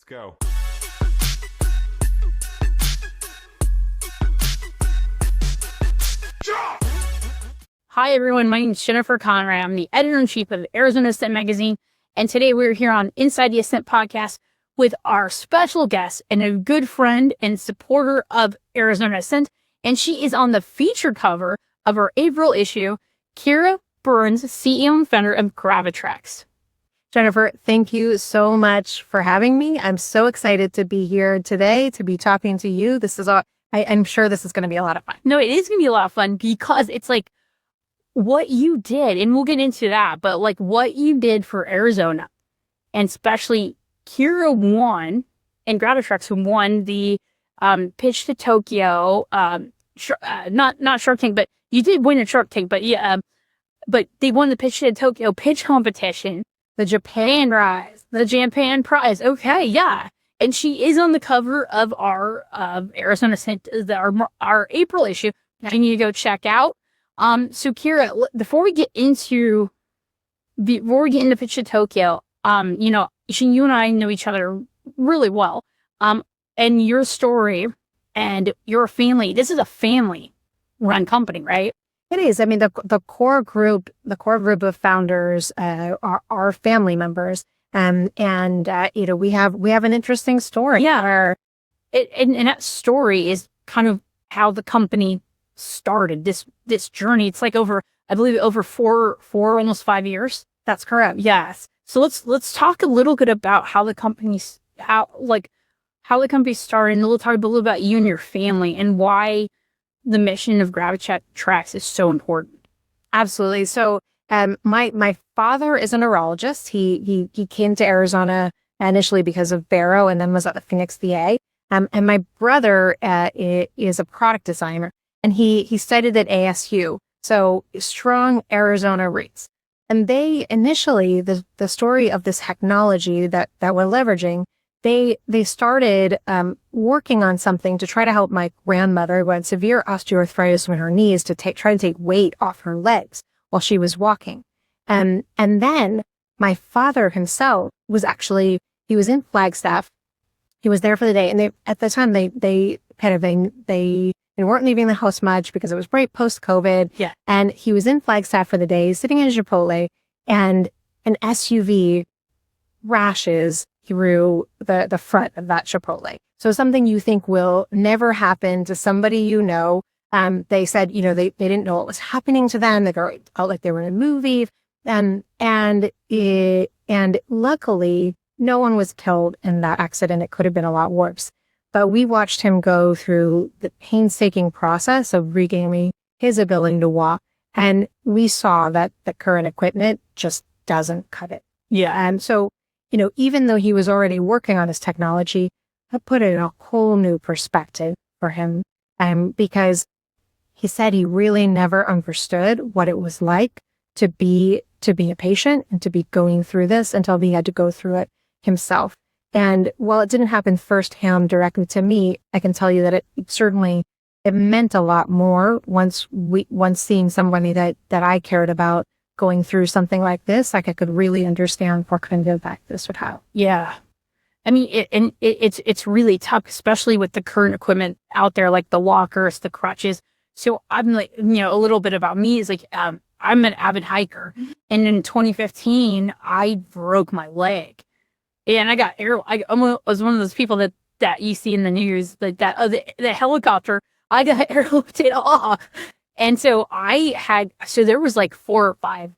go. Hi, everyone. My name is Jennifer Conrad. I'm the editor-in-chief of Arizona Ascent magazine. And today we're here on Inside the Ascent podcast with our special guest and a good friend and supporter of Arizona Ascent. And she is on the feature cover of our April issue, Kira Burns, CEO and founder of Gravitrex. Jennifer, thank you so much for having me. I'm so excited to be here today, to be talking to you. I'm sure this is going to be a lot of fun. No, it is going to be a lot of fun because it's like what you did, and we'll get into that, but like what you did for Arizona, and especially Kira won, and Gravitrex won the pitch to Tokyo, not Shark Tank, but you did win a Shark Tank, but yeah, but they won the pitch to Tokyo pitch competition, the Japan prize. Okay, yeah. And she is on the cover of our Arizona Ascent, our April issue that you need to go check out. So Kira, before we get into pitch to Tokyo, you and I know each other really well. And your story and your family, this is a family run company, right? It is. I mean, the core group of founders are family members. We have an interesting story. Yeah. And that story is kind of how the company started this journey. It's like over 4 almost 5 years. That's correct. Yes. So let's talk a little bit about how the company started, and we'll talk a little about you and your family and why the mission of Gravitrex is so important. Absolutely. So my father is a neurologist. He came to Arizona initially because of Barrow and then was at the Phoenix VA. And my brother is a product designer, and he studied at ASU. So strong Arizona roots. And they initially, the story of this technology that we're leveraging, they started working on something to try to help my grandmother who had severe osteoarthritis in her knees to try to take weight off her legs while she was walking. And then my father himself he was in Flagstaff. He was there for the day. And at the time they weren't leaving the house much because it was right post-COVID. Yeah. And he was in Flagstaff for the day, sitting in Chipotle, and an SUV crashes through the front of that Chipotle. So something you think will never happen to somebody you know. They said, they didn't know what was happening to them. They felt like they were in a movie. And luckily, no one was killed in that accident. It could have been a lot worse. But we watched him go through the painstaking process of regaining his ability to walk. And we saw that the current equipment just doesn't cut it. Yeah. And so, even though he was already working on this technology, that put it in a whole new perspective for him. Because he said he really never understood what it was like to be a patient and to be going through this until he had to go through it himself. And while it didn't happen firsthand directly to me, I can tell you that it meant a lot more once seeing somebody that I cared about going through something like this. Like I could really understand what kind of impact this would have. Yeah. I mean, it's really tough, especially with the current equipment out there, like the walkers, the crutches. So I'm like, a little bit about me is like, I'm an avid hiker. And in 2015, I broke my leg. And I was one of those people that you see in the news, like the helicopter, I got airlifted off. And so there was like 4 or 5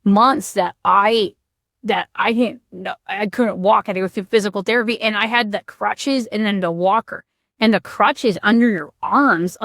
months that I couldn't walk. I had to go through physical therapy, and I had the crutches and then the walker and the crutches under your arms.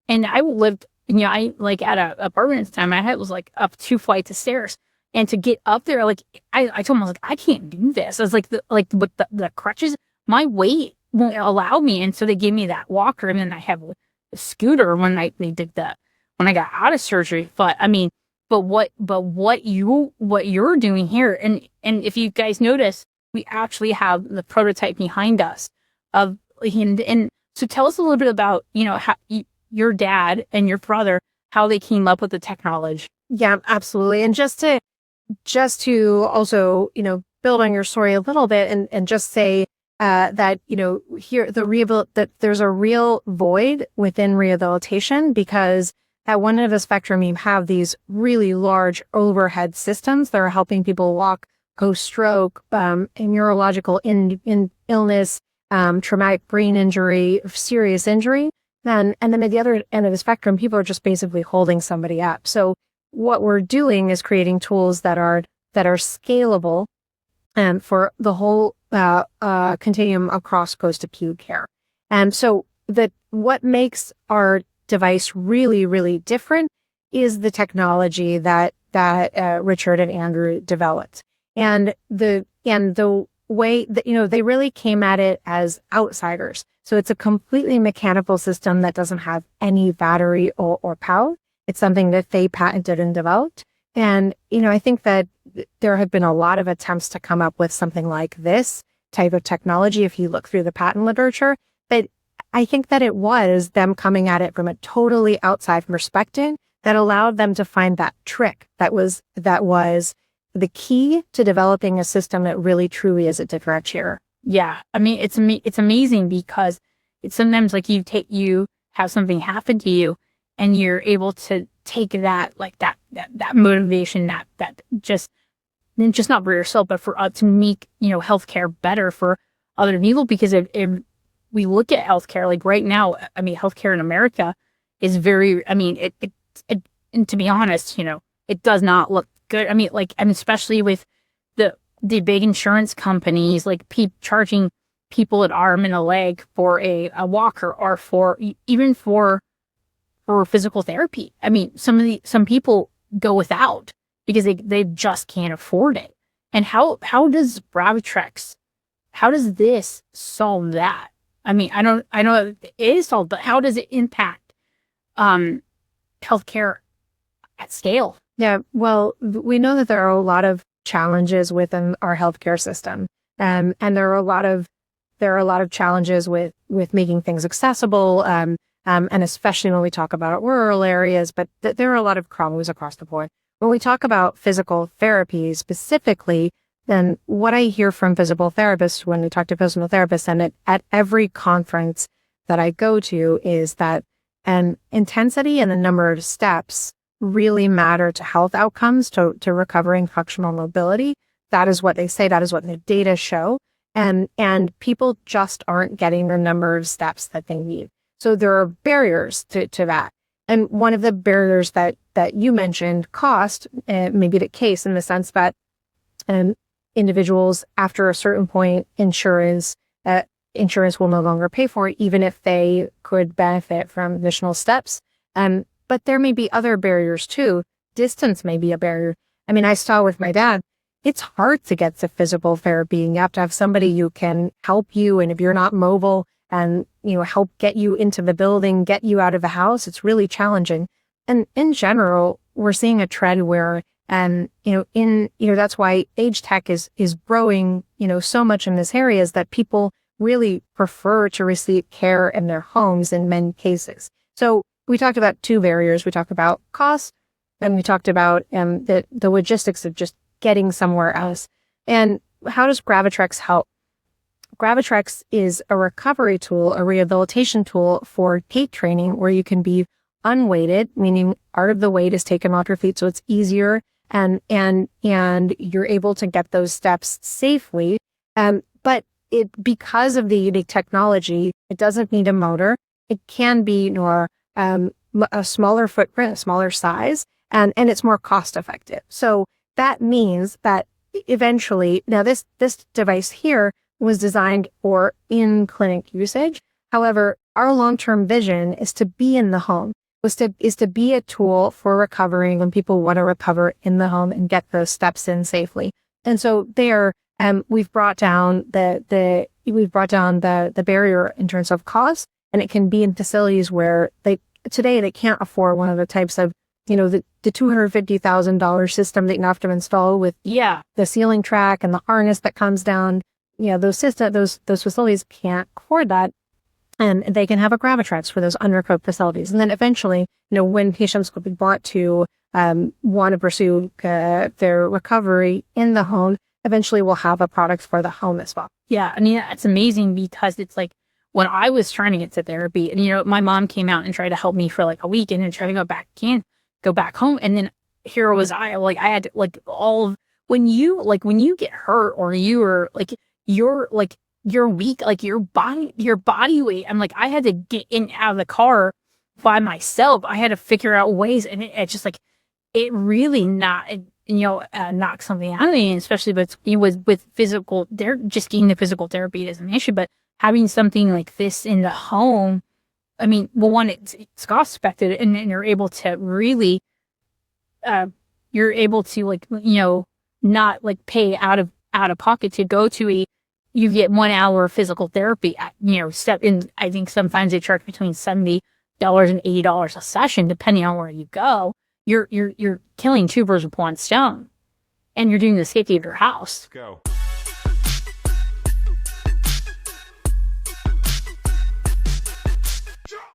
And I lived, I like at an apartment at the time. I was like up 2 flights of stairs. And to get up there, like I told him, I was like, I can't do this. I was like, with the crutches, my weight won't allow me. And so they gave me that walker, and then I have a scooter when I got out of surgery. But what you're doing here, and if you guys notice, we actually have the prototype behind us and so tell us a little bit about, how your dad and your brother, how they came up with the technology. Yeah, absolutely. And just to also, build on your story a little bit and just say that, here that there's a real void within rehabilitation, because at one end of the spectrum, you have these really large overhead systems that are helping people walk, post-stroke, neurological illness, traumatic brain injury, serious injury. And then at the other end of the spectrum, people are just basically holding somebody up. So what we're doing is creating tools that are scalable for the whole continuum across post-acute care. And so what makes our device really, really different is the technology that Richard and Andrew developed. And the way that, they really came at it as outsiders. So it's a completely mechanical system that doesn't have any battery or power. It's something that they patented and developed. And, I think that there have been a lot of attempts to come up with something like this type of technology if you look through the patent literature. But I think that it was them coming at it from a totally outside perspective that allowed them to find that trick that was the key to developing a system that really truly is a differentiator. Yeah. I mean, it's amazing because it's sometimes like you have something happen to you and you're able to take that motivation, that just not for yourself, but for to make, healthcare better for other people. Because if we look at healthcare, like right now, I mean, healthcare in America is very, I mean, it and to be honest, it does not look good. I mean, especially with the big insurance companies, like charging people an arm and a leg for a walker, or even for physical therapy. I mean, some people go without because they just can't afford it. And how does Gravitrex, how does this solve that? I mean, I know it is solved, but how does it impact healthcare at scale? Yeah, well, we know that there are a lot of challenges within our healthcare system, and there are a lot of challenges with making things accessible, and especially when we talk about rural areas. But there are a lot of problems across the board. When we talk about physical therapy specifically, then what I hear from physical therapists when we talk to physical therapists, and at every conference that I go to, is that intensity and the number of steps really matter to health outcomes, to recovering functional mobility. That is what they say. That is what the data show. And people just aren't getting the number of steps that they need. So there are barriers to that. And one of the barriers that you mentioned, cost, may be the case in the sense that individuals after a certain point, insurance will no longer pay for it, even if they could benefit from additional steps. But there may be other barriers too. Distance may be a barrier. I mean, I saw with my dad, it's hard to get to physical therapy. You have to have somebody who can help you. And if you're not mobile and, help get you into the building, get you out of the house, it's really challenging. And in general, we're seeing a trend where, that's why age tech is growing, so much in this area, is that people really prefer to receive care in their homes in many cases. So we talked about two barriers. We talked about cost, and we talked about the logistics of just getting somewhere else. And how does Gravitrex help? Gravitrex is a recovery tool, a rehabilitation tool for gait training, where you can be unweighted, meaning part of the weight is taken off your feet, so it's easier, and you're able to get those steps safely. But because of the unique technology, it doesn't need a motor. It can be a smaller footprint, a smaller size, and it's more cost effective. So that means that eventually, now this device here was designed for in-clinic usage. However, our long-term vision is to be in the home, is to be a tool for recovering when people want to recover in the home and get those steps in safely. And so we've brought down the barrier in terms of cost, and it can be in facilities where they can't afford one of the types of, the $250,000 system that you have to install with the ceiling track and the harness that comes down. Those facilities can't afford that. And they can have a Gravitrex for those undercooked facilities. And then eventually, when patients will be brought to want to pursue their recovery in the home, eventually we'll have a product for the home as well. Yeah. I mean, it's amazing because it's like when I was trying to get to therapy and, you know, my mom came out and tried to help me for like a week and then tried to go back home. And then here was I, like, I had like when you get hurt or you're weak, like your body weight. I'm like, I had to get in out of the car by myself. I had to figure out ways. And it just like, it really knocked something out of me, especially with physical, they're just getting the physical therapy as an issue, but having something like this in the home, I mean, well, one, it's cost effective and you're able to really, you're able to like, you know, not like pay out of pocket to go to you get 1 hour of physical therapy at, you know, I think sometimes they charge between $70 and $80 a session, depending on where you go. You're killing two birds with one stone, and you're doing the safety of your house. Let's go.